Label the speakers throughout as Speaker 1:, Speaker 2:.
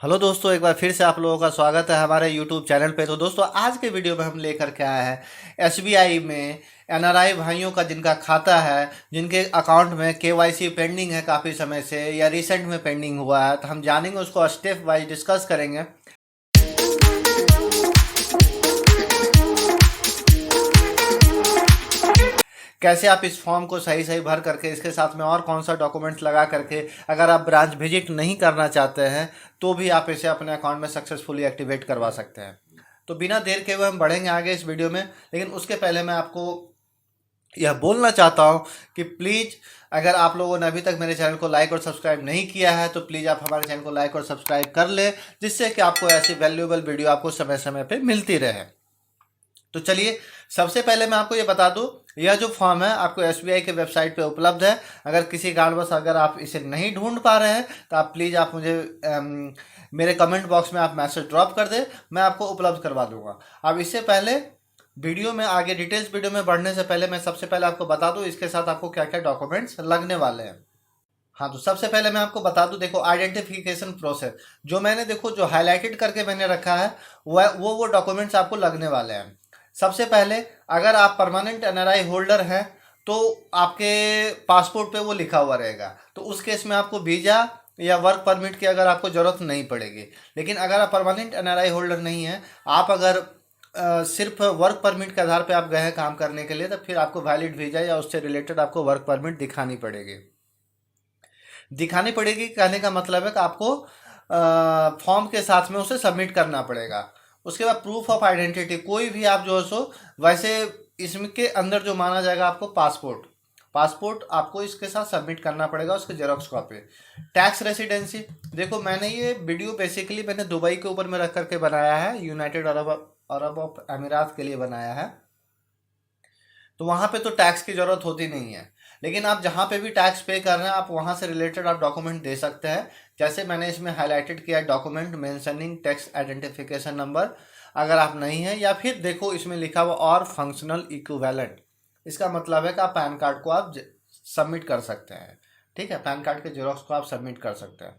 Speaker 1: Hello दोस्तों, एक बार फिर से आप लोगों का स्वागत है हमारे यूट्यूब चैनल पे। तो दोस्तों, आज के वीडियो में हम लेकर के आए हैं एसबीआई में एनआरआई भाइयों का जिनका खाता है, जिनके अकाउंट में केवाईसी पेंडिंग है काफ़ी समय से या रिसेंट में पेंडिंग हुआ है, तो हम जानेंगे, उसको स्टेप वाइज डिस्कस करेंगे। कैसे आप इस फॉर्म को सही सही भर करके इसके साथ में और कौन सा डॉक्यूमेंट्स लगा करके अगर आप ब्रांच विजिट नहीं करना चाहते हैं तो भी आप इसे अपने अकाउंट में सक्सेसफुली एक्टिवेट करवा सकते हैं। तो बिना देर के हुए हम बढ़ेंगे आगे इस वीडियो में, लेकिन उसके पहले मैं आपको यह बोलना चाहता हूं कि प्लीज़, अगर आप लोगों ने अभी तक मेरे चैनल को लाइक और सब्सक्राइब नहीं किया है तो प्लीज़ आप हमारे चैनल को लाइक और सब्सक्राइब कर लें, जिससे कि आपको ऐसी वैल्यूएबल वीडियो आपको समय समय पे मिलती रहे। तो चलिए, सबसे पहले मैं आपको ये बता दूं, यह जो फॉर्म है आपको एसबीआई के वेबसाइट पे उपलब्ध है। अगर किसी कारणवश अगर आप इसे नहीं ढूंढ पा रहे हैं तो आप प्लीज़ आप मुझे मेरे कमेंट बॉक्स में आप मैसेज ड्रॉप कर दें, मैं आपको उपलब्ध करवा दूंगा। अब इससे पहले वीडियो में आगे डिटेल्स वीडियो में बढ़ने से पहले मैं सबसे पहले आपको बता दूं इसके साथ आपको क्या क्या डॉक्यूमेंट्स लगने वाले हैं। हाँ, तो सबसे पहले मैं आपको बता दूं, देखो आइडेंटिफिकेशन प्रोसेस जो मैंने देखो जो हाईलाइटेड करके मैंने रखा है वो डॉक्यूमेंट्स आपको लगने वाले हैं। सबसे पहले, अगर आप परमानेंट एनआरआई होल्डर हैं तो आपके पासपोर्ट पे वो लिखा हुआ रहेगा, तो उस केस में आपको वीज़ा या वर्क परमिट की अगर आपको ज़रूरत नहीं पड़ेगी। लेकिन अगर आप परमानेंट एनआरआई होल्डर नहीं हैं, आप अगर सिर्फ वर्क परमिट के आधार पे आप गए हैं काम करने के लिए, तो फिर आपको वैलिड वीज़ा या उससे रिलेटेड आपको वर्क परमिट दिखानी पड़ेगी। कहने का मतलब है कि आपको फॉर्म के साथ में उसे सबमिट करना पड़ेगा। उसके बाद प्रूफ ऑफ आइडेंटिटी, कोई भी आप जो है सो, वैसे इसके अंदर जो माना जाएगा आपको पासपोर्ट आपको इसके साथ सबमिट करना पड़ेगा, उसके जेरोक्स कॉपी। टैक्स रेसिडेंसी, देखो मैंने ये वीडियो बेसिकली मैंने दुबई के ऊपर में रख करके बनाया है, यूनाइटेड अरब ऑफ अमीरात के लिए बनाया है। तो वहाँ पे तो टैक्स की ज़रूरत होती नहीं है, लेकिन आप जहाँ पे भी टैक्स पे कर रहे हैं आप वहाँ से रिलेटेड आप डॉक्यूमेंट दे सकते हैं। जैसे मैंने इसमें हाईलाइटेड किया है, document mentioning tax identification number, अगर आप नहीं है, या फिर देखो इसमें लिखा हुआ और फंक्शनल इक्विवेलेंट, इसका मतलब है कि आप पैन कार्ड को आप सबमिट कर सकते हैं। ठीक है, पैन कार्ड के जेरोक्स को आप सबमिट कर सकते हैं।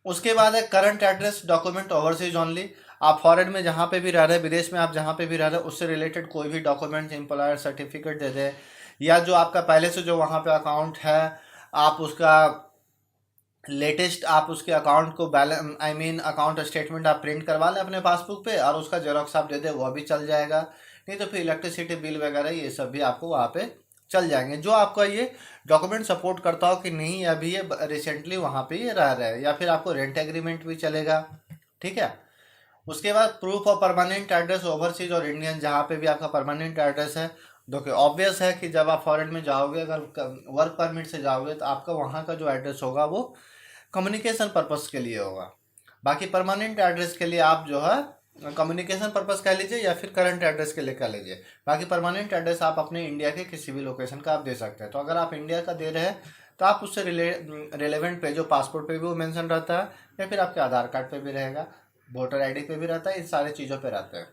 Speaker 1: उसके बाद है current address document overseas only, आप फॉरेन में जहाँ पे भी रह रहे हैं, विदेश में आप जहाँ पे भी रह रहे हैं, उससे रिलेटेड कोई भी डॉक्यूमेंट, एम्प्लॉयर सर्टिफिकेट दे दें, या जो आपका पहले से जो वहाँ पे अकाउंट है आप उसका लेटेस्ट आप उसके अकाउंट को बैलेंस अकाउंट स्टेटमेंट आप प्रिंट करवा लें अपने पासबुक पे और उसका जेरोक्स आप दे दें, वह भी चल जाएगा। नहीं तो फिर इलेक्ट्रिसिटी बिल वगैरह ये सब भी आपको वहाँ पे चल जाएंगे, जो आपका ये डॉक्यूमेंट सपोर्ट करता हो कि नहीं अभी ये रिसेंटली वहाँ पे ये रह रहा है, या फिर आपको रेंट एग्रीमेंट भी चलेगा। ठीक है। उसके बाद proof of permanent address overseas और इंडियन, जहाँ पे भी आपका परमानेंट एड्रेस है। देखिए ऑब्वियस है कि जब आप फॉरेन में जाओगे, अगर वर्क परमिट से जाओगे, तो आपका वहाँ का जो एड्रेस होगा वो कम्युनिकेशन पर्पस के लिए होगा। बाकी परमानेंट एड्रेस के लिए आप जो है कम्युनिकेशन पर्पस कह लीजिए या फिर करंट एड्रेस के लिए कह लीजिए। बाकी परमानेंट एड्रेस आप अपने इंडिया के किसी भी लोकेशन का आप दे सकते हैं। तो अगर आप इंडिया का दे रहे हैं तो आप उससे रिलेवेंट पे जो पासपोर्ट पे भी वो मेंशन रहता है, या फिर आपके आधार कार्ड पे भी रहेगा, वोटर आईडी पे भी रहता है, इन सारी चीज़ों पे रहते हैं।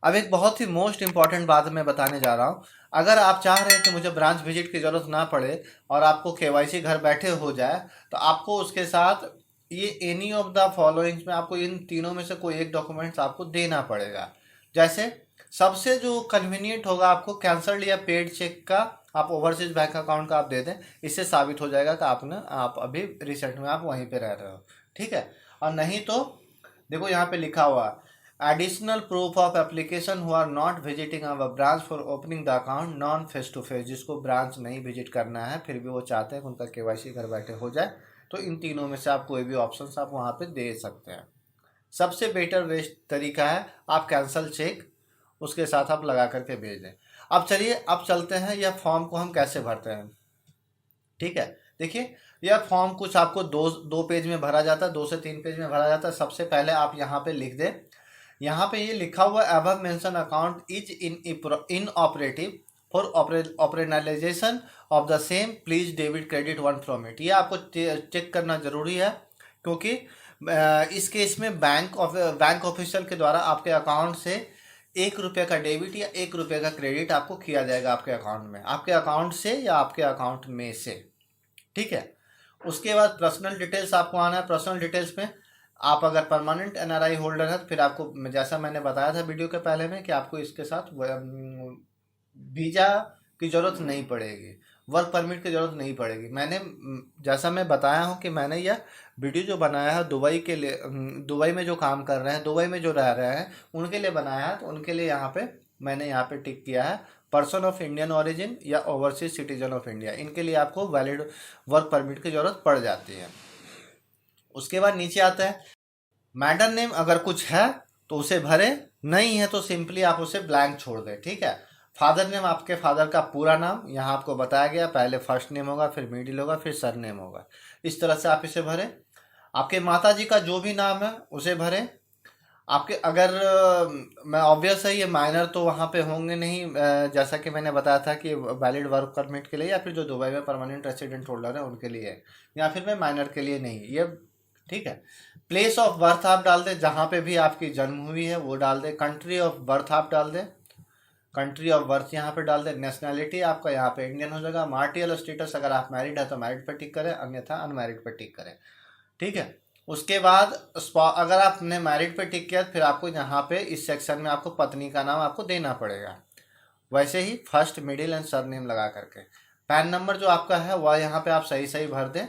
Speaker 1: अब एक बहुत ही मोस्ट इंपॉर्टेंट बात मैं बताने जा रहा हूँ। अगर आप चाह रहे हैं कि मुझे ब्रांच विजिट की ज़रूरत ना पड़े और आपको केवाईसी घर बैठे हो जाए, तो आपको उसके साथ ये एनी ऑफ द फॉलोइंग्स में आपको इन तीनों में से कोई एक डॉक्यूमेंट्स आपको देना पड़ेगा। जैसे सबसे जो कन्वीनियंट होगा, आपको कैंसल्ड या पेड चेक का आप ओवरसीज बैंक अकाउंट का आप दे दें, इससे साबित हो जाएगा कि आप अभी रिसेंट में आप वहीं पे रह रहे हो। ठीक है। और नहीं तो देखो यहाँ पे लिखा हुआ, additional proof of application who are not visiting our branch for opening the account non face to face, जिसको ब्रांच नहीं विजिट करना है फिर भी वो चाहते हैं कि उनका केवाईसी घर बैठे हो जाए, तो इन तीनों में से आप कोई भी ऑप्शन आप वहाँ पे दे सकते हैं। सबसे बेटर वेस्ट तरीका है आप कैंसल चेक उसके साथ आप लगा करके भेज दें। अब चलिए, अब चलते हैं यह फॉर्म को हम कैसे भरते हैं। ठीक है, देखिए यह फॉर्म कुछ आपको दो दो पेज में भरा जाता है, 2 से 3 पेज में भरा जाता है। सबसे पहले आप यहाँ पे लिख दें, यहाँ पे ये लिखा हुआ above mention account is in operative for operationalisation of the same, please debit credit one from it. ये आपको चेक करना जरूरी है, क्योंकि इस केस में बैंक ऑफिशियल के द्वारा आपके अकाउंट से 1 रुपये का डेबिट या 1 रुपये का क्रेडिट आपको किया जाएगा आपके अकाउंट में, आपके अकाउंट से या आपके अकाउंट में से। ठीक है। उसके बाद पर्सनल डिटेल्स आपको आना है। पर्सनल डिटेल्स में आप अगर परमानेंट एनआरआई होल्डर है तो फिर आपको, जैसा मैंने बताया था वीडियो के पहले में, कि आपको इसके साथ वीज़ा की ज़रूरत नहीं पड़ेगी, वर्क परमिट की ज़रूरत नहीं पड़ेगी। मैंने जैसा मैं बताया हूँ कि मैंने यह वीडियो जो बनाया है दुबई के लिए, दुबई में जो काम कर रहे हैं, दुबई में जो रह रहे हैं उनके लिए बनाया है। तो उनके लिए यहाँ पे मैंने यहाँ पे टिक किया है पर्सन ऑफ इंडियन ओरिजिन या ओवरसीज सिटीजन ऑफ इंडिया, इनके लिए आपको वैलिड वर्क परमिट की ज़रूरत पड़ जाती है। उसके बाद नीचे आता है मैटर नेम, अगर कुछ है तो उसे भरे, नहीं है तो सिंपली आप उसे ब्लैंक छोड़ दें, ठीक है। फादर नेम, आपके फादर का पूरा नाम यहाँ आपको बताया गया, पहले फर्स्ट नेम होगा, फिर मिडिल होगा, फिर सर नेम होगा, इस तरह से आप इसे भरें। आपके माता जी का जो भी नाम है उसे भरें। आपके अगर मैं ऑब्वियस है ये माइनर तो वहाँ पे होंगे नहीं, जैसा कि मैंने बताया था कि वैलिड वर्क परमिट के लिए या फिर जो दुबई में परमानेंट रेसिडेंट होल्डर है उनके लिए है, या फिर मैं माइनर के लिए नहीं, ये ठीक है। प्लेस ऑफ बर्थ आप डाल दें, जहाँ पे भी आपकी जन्म हुई है वो डाल दें। कंट्री ऑफ बर्थ आप डाल दें, कंट्री ऑफ बर्थ यहाँ पे डाल दें। नेशनैलिटी आपका यहाँ पे इंडियन हो जाएगा। मार्टियल स्टेटस, अगर आप मैरिड है तो मैरिड पे टिक करें, अन्यथा अनमैरिड पे टिक करें, ठीक है। उसके बाद अगर आपने मैरिड पे टिक किया फिर आपको यहाँ पे इस सेक्शन में आपको पत्नी का नाम आपको देना पड़ेगा, वैसे ही first middle and surname लगा करके। पैन नंबर जो आपका है वह यहाँ पे आप सही सही भर दें।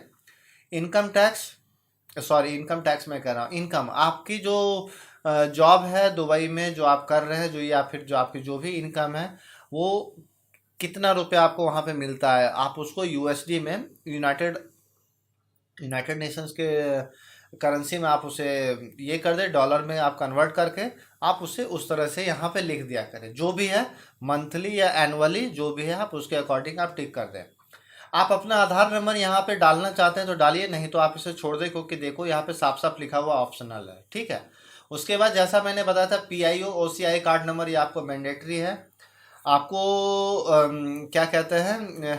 Speaker 1: Income tax, sorry income tax मैं कह रहा हूँ, इनकम आपकी जो जॉब है दुबई में जो आप कर रहे हैं, जो या फिर जो आपकी जो भी इनकम है वो कितना रुपया आपको वहाँ पे मिलता है, आप उसको यूएसडी में, यूनाइटेड यूनाइटेड नेशंस के करेंसी में आप उसे ये कर दें, डॉलर में आप कन्वर्ट करके आप उसे उस तरह से यहाँ पे लिख दिया करें। जो भी है मंथली या एनुअली जो भी है आप उसके अकॉर्डिंग आप टिक कर दें। आप अपना आधार नंबर यहाँ पे डालना चाहते हैं तो डालिए, नहीं तो आप इसे छोड़ दें, क्योंकि देखो यहाँ पे साफ साफ लिखा हुआ ऑप्शनल है, ठीक है। उसके बाद जैसा मैंने बताया था पीआईओ ओसीआई कार्ड नंबर ये आपको मैंडेटरी है। आपको क्या कहते हैं,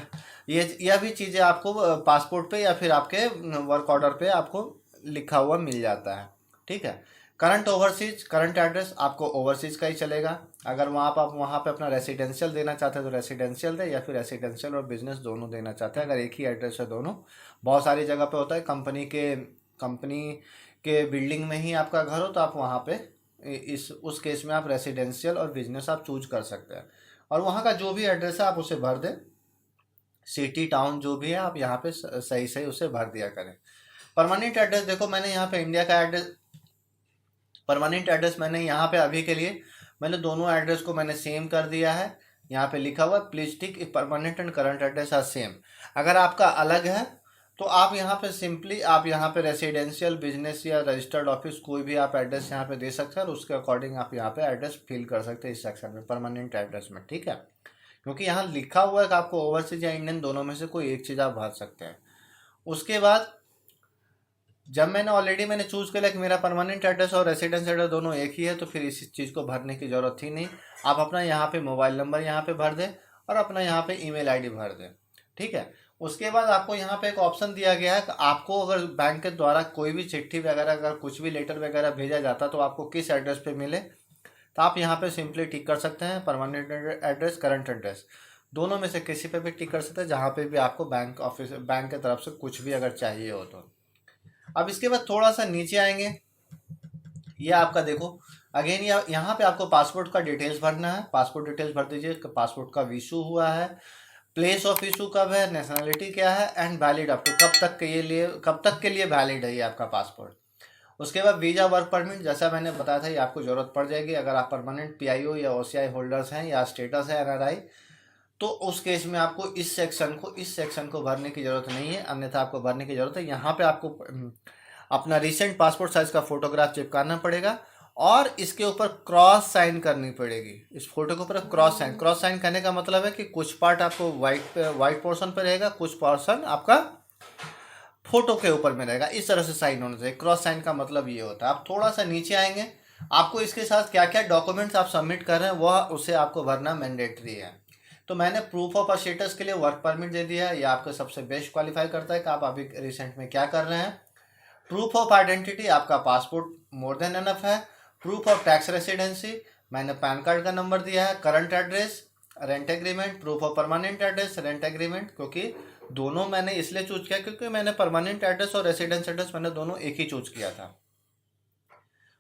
Speaker 1: ये यह भी चीज़ें आपको पासपोर्ट पे या फिर आपके वर्क ऑर्डर पे आपको लिखा हुआ मिल जाता है, ठीक है। करंट ओवरसीज, करंट एड्रेस आपको ओवरसीज का ही चलेगा। अगर वहाँ पर आप वहाँ पे अपना रेसिडेंशियल देना चाहते हैं तो रेसिडेंशियल दे, या फिर रेसिडेंशियल और बिजनेस दोनों देना चाहते हैं, अगर एक ही एड्रेस है दोनों। बहुत सारी जगह पे होता है कंपनी के बिल्डिंग में ही आपका घर हो तो आप वहाँ पे इस उस केस में आप रेसिडेंशियल और बिजनेस आप चूज कर सकते हैं, और वहाँ का जो भी एड्रेस है आप उसे भर दें। सिटी टाउन जो भी है आप यहाँ पे सही सही उसे भर दिया करें। परमानेंट एड्रेस देखो मैंने यहाँ पे इंडिया का एड्रेस, परमानेंट एड्रेस मैंने यहाँ पे अभी के लिए मैंने दोनों एड्रेस को मैंने सेम कर दिया है। यहाँ पे लिखा हुआ please tick if permanent and current address are same. अगर आपका अलग है तो आप यहाँ पे सिंपली आप यहाँ पे रेसिडेंशियल, बिजनेस या रजिस्टर्ड ऑफिस कोई भी आप एड्रेस यहाँ पे दे सकते हैं, और उसके अकॉर्डिंग आप यहाँ पे एड्रेस फिल कर सकते हैं इस सेक्शन में परमानेंट एड्रेस में, ठीक है। क्योंकि यहाँ लिखा हुआ है कि आपको ओवरसीज या इंडियन दोनों में से कोई एक चीज़ आप भर सकते हैं। उसके बाद जब मैंने चूज़ कर लिया कि मेरा परमानेंट एड्रेस और रेसिडेंस एड्रेस दोनों एक ही है, तो फिर इस चीज़ को भरने की ज़रूरत थी नहीं। आप अपना यहाँ पे मोबाइल नंबर यहाँ पे भर दें और अपना यहाँ पे ईमेल आईडी भर दें, ठीक है। उसके बाद आपको यहाँ पे एक ऑप्शन दिया गया है कि आपको अगर बैंक के द्वारा कोई भी चिट्ठी वगैरह, अगर कुछ भी लेटर वगैरह भेजा जाता तो आपको किस एड्रेस पे मिले, तो आप यहाँ पे सिंपली टिक कर सकते हैं परमानेंट एड्रेस, करंट एड्रेस, दोनों में से किसी पे भी टिक कर सकते हैं, जहाँ पे भी आपको बैंक की तरफ से कुछ भी अगर चाहिए हो तो। अब इसके बाद थोड़ा सा नीचे आएंगे, ये आपका देखो अगेन यहाँ पे आपको पासपोर्ट का डिटेल्स भरना है। पासपोर्ट डिटेल्स भर दीजिए, पासपोर्ट का इशू हुआ है, प्लेस ऑफ इशू कब है, नेशनलिटी क्या है, एंड वैलिड अप टू कब तक के लिए वैलिड है ये आपका पासपोर्ट। उसके बाद वीज़ा वर्क परमिट, जैसा मैंने बताया था ये आपको ज़रूरत पड़ जाएगी अगर आप परमानेंट पीआईओ या ओसीआई होल्डर्स हैं या स्टेटस है एनआरआई, तो उस केस में आपको इस सेक्शन को भरने की ज़रूरत नहीं है, अन्यथा आपको भरने की ज़रूरत है। यहाँ पे आपको अपना रिसेंट पासपोर्ट साइज़ का फोटोग्राफ चिपकाना पड़ेगा और इसके ऊपर क्रॉस साइन करनी पड़ेगी। इस फोटो के ऊपर क्रॉस साइन करने का मतलब है कि कुछ पार्ट आपको वाइट पोर्शन पे रहेगा, कुछ पोर्शन आपका फोटो के ऊपर में रहेगा, इस तरह से साइन होना चाहिए। क्रॉस साइन का मतलब ये होता है। आप थोड़ा सा नीचे आएंगे, आपको इसके साथ क्या क्या डॉक्यूमेंट्स आप सबमिट कर रहे हैं वह उसे आपको भरना मैंडेटरी है। तो मैंने प्रूफ ऑफ स्टेटस के लिए वर्क परमिट दे दिया है, ये आपको सबसे बेस्ट क्वालिफाई करता है कि आप अभी रिसेंट में क्या कर रहे हैं। प्रूफ ऑफ आइडेंटिटी आपका पासपोर्ट मोर देन एनफ है। प्रूफ ऑफ टैक्स रेसिडेंसी मैंने पैन कार्ड का नंबर दिया है। Current address, rent agreement, proof of permanent address, rent agreement, क्योंकि दोनों मैंने इसलिए चूज किया क्योंकि मैंने परमानेंट एड्रेस और रेसिडेंस एड्रेस मैंने दोनों एक ही चूज किया था।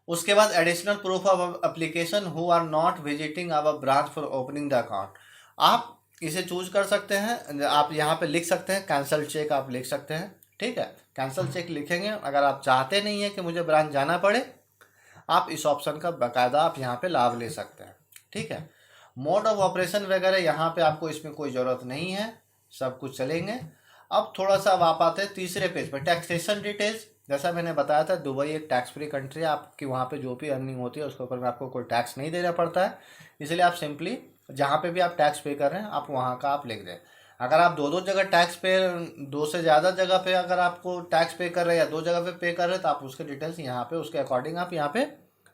Speaker 1: उसके बाद additional proof of application who are not visiting our branch for opening the account. आप इसे चूज कर सकते हैं, आप यहाँ पे लिख सकते हैं कैंसल चेक, आप लिख सकते हैं, ठीक है। कैंसल चेक लिखेंगे, अगर आप चाहते नहीं है कि मुझे ब्रांच जाना पड़े, आप इस ऑप्शन का बाकायदा आप यहाँ पे लाभ ले सकते हैं, ठीक है। मोड ऑफ ऑपरेशन वगैरह यहाँ पे आपको इसमें कोई ज़रूरत नहीं है, सब कुछ चलेंगे। अब थोड़ा सा अब आप आते हैं तीसरे पेज पर, टैक्सेशन डिटेल्स। जैसा मैंने बताया था, दुबई एक टैक्स फ्री कंट्री है, आपकी वहाँ पे जो भी अर्निंग होती है उसके ऊपर में आपको कोई टैक्स नहीं देना पड़ता है, इसलिए आप सिंपली जहाँ पे भी आप टैक्स पे कर रहे हैं आप वहाँ का आप लिख दें। अगर आप दो जगह टैक्स पे, दो से ज़्यादा जगह पे अगर आपको टैक्स पे कर रहे हैं या दो जगह पे कर रहे हैं, तो आप उसके डिटेल्स यहाँ पे उसके अकॉर्डिंग आप यहाँ पे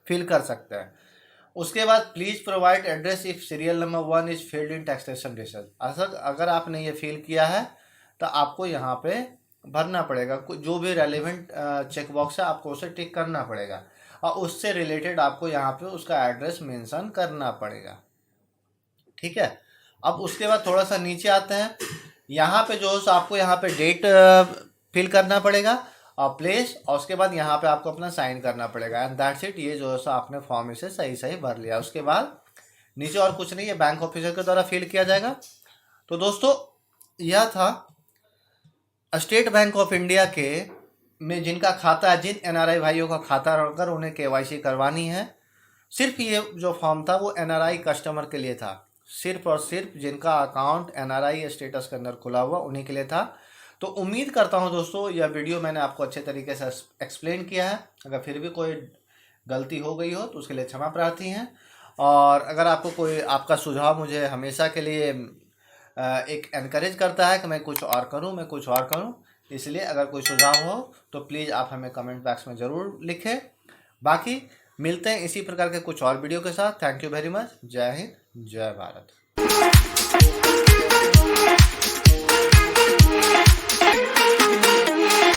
Speaker 1: फिल कर सकते हैं। उसके बाद please provide address if serial number 1 is filled in taxation research. अगर आपने ये फिल किया है तो आपको यहाँ पे भरना पड़ेगा, जो भी रेलिवेंट चेक बॉक्स है आपको उसे टिक करना पड़ेगा और उससे रिलेटेड आपको यहाँ पे उसका एड्रेस मेंशन करना पड़ेगा, ठीक है। अब उसके बाद थोड़ा सा नीचे आते हैं, यहाँ पे जो है आपको यहाँ पे डेट फिल करना पड़ेगा और प्लेस, और उसके बाद यहाँ पे आपको अपना साइन करना पड़ेगा, एंड दैट्स इट। ये जो है आपने फॉर्म इसे सही सही भर लिया। उसके बाद नीचे और कुछ नहीं है, बैंक ऑफिसर के द्वारा फिल किया जाएगा। तो दोस्तों यह था स्टेट बैंक ऑफ इंडिया के में जिनका खाता है, जिन एनआरआई भाइयों का खाता अगर उन्हें केवाईसी करवानी है, सिर्फ ये जो फॉर्म था वो एनआरआई कस्टमर के लिए था, सिर्फ और सिर्फ जिनका अकाउंट एनआरआई स्टेटस के अंदर खुला हुआ उन्हीं के लिए था। तो उम्मीद करता हूं दोस्तों यह वीडियो मैंने आपको अच्छे तरीके से एक्सप्लेन किया है। अगर फिर भी कोई गलती हो गई हो तो उसके लिए क्षमा प्रार्थी हैं, और अगर आपको कोई आपका सुझाव मुझे हमेशा के लिए एक एनकरेज करता है कि मैं कुछ और करूं, इसलिए अगर कोई सुझाव हो तो प्लीज़ आप हमें कमेंट बॉक्स में ज़रूर लिखें। बाकी मिलते हैं इसी प्रकार के कुछ और वीडियो के साथ। Thank you very much. जय हिंद, जय भारत।